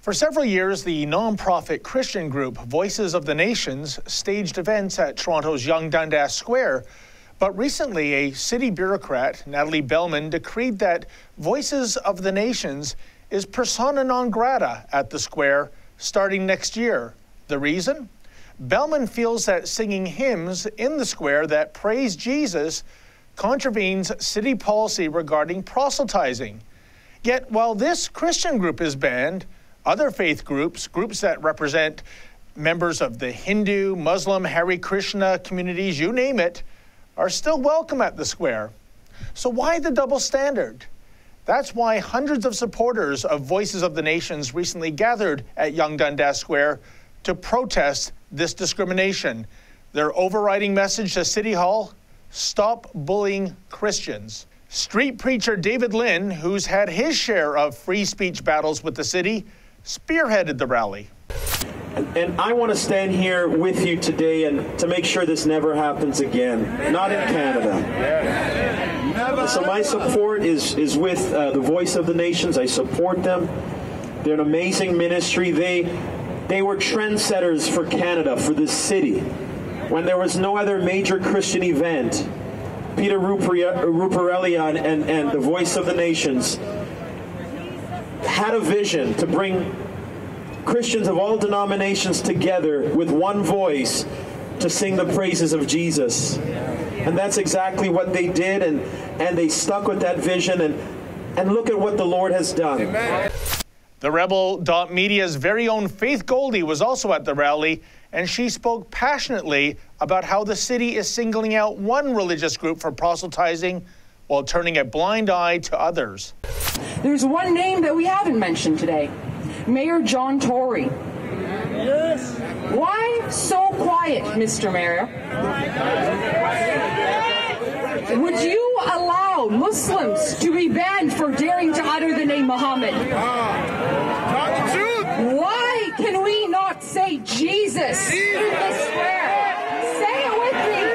For several years, the non-profit Christian group Voices of the Nations staged events at Toronto's Yonge-Dundas Square. But recently, a city bureaucrat, Natalie Bellman, decreed that Voices of the Nations is persona non grata at the square starting next year. The reason? Bellman feels that singing hymns in the square that praise Jesus contravenes city policy regarding proselytizing. Yet, while this Christian group is banned, other faith groups that represent members of the Hindu, Muslim, Hare Krishna communities, you name it, are still welcome at the square. So why the double standard? That's why hundreds of supporters of Voices of the Nations recently gathered at Yonge-Dundas Square to protest this discrimination. Their overriding message to City Hall: stop bullying Christians. Street preacher David Lynn, who's had his share of free speech battles with the city, spearheaded the rally. And I want to stand here with you today and to make sure this never happens again, not in Canada. So my support is with the Voice of the Nations. I support them. They're an amazing ministry. They were trendsetters for Canada, for this city. When there was no other major Christian event, Peter Ruparelli and the Voice of the Nations had a vision to bring Christians of all denominations together with one voice to sing the praises of Jesus. And that's exactly what they did, and they stuck with that vision, and look at what the Lord has done. Amen. The Rebel.Media's very own Faith Goldy was also at the rally, and she spoke passionately about how the city is singling out one religious group for proselytizing while turning a blind eye to others. There's one name that we haven't mentioned today: Mayor John Tory. Yes. Why so quiet, Mr. Mayor? Would you allow Muslims to be banned for daring to utter the name Mohammed? Why can we not say Jesus in the square? Say it with me.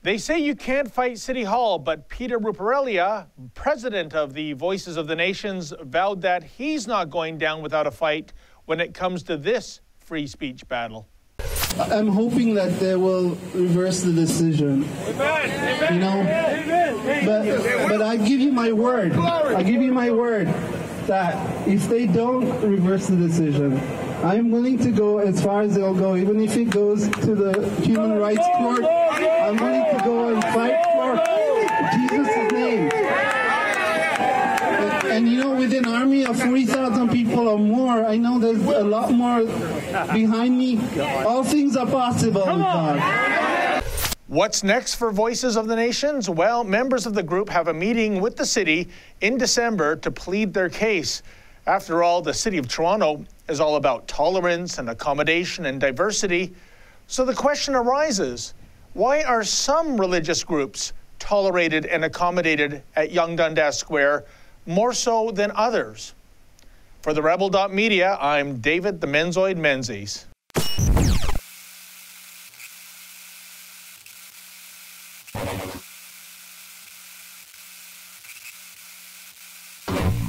They say you can't fight City Hall, but Peter Ruparelli, president of the Voices of the Nations, vowed that he's not going down without a fight when it comes to this free speech battle. I'm hoping that they will reverse the decision. You know, but I give you my word. I give you my word that if they don't reverse the decision, I'm willing to go as far as they'll go, even if it goes to the Human Rights Court. I'm willing to go and fight for Jesus' name. And you know, with an army of 40,000 people or more, I know there's a lot more behind me. All things are possible with God. What's next for Voices of the Nations? Well, members of the group have a meeting with the city in December to plead their case. After all, the City of Toronto is all about tolerance and accommodation and diversity. So the question arises, why are some religious groups tolerated and accommodated at Yonge-Dundas Square more so than others? For the Rebel.Media, I'm David the Menzoid Menzies.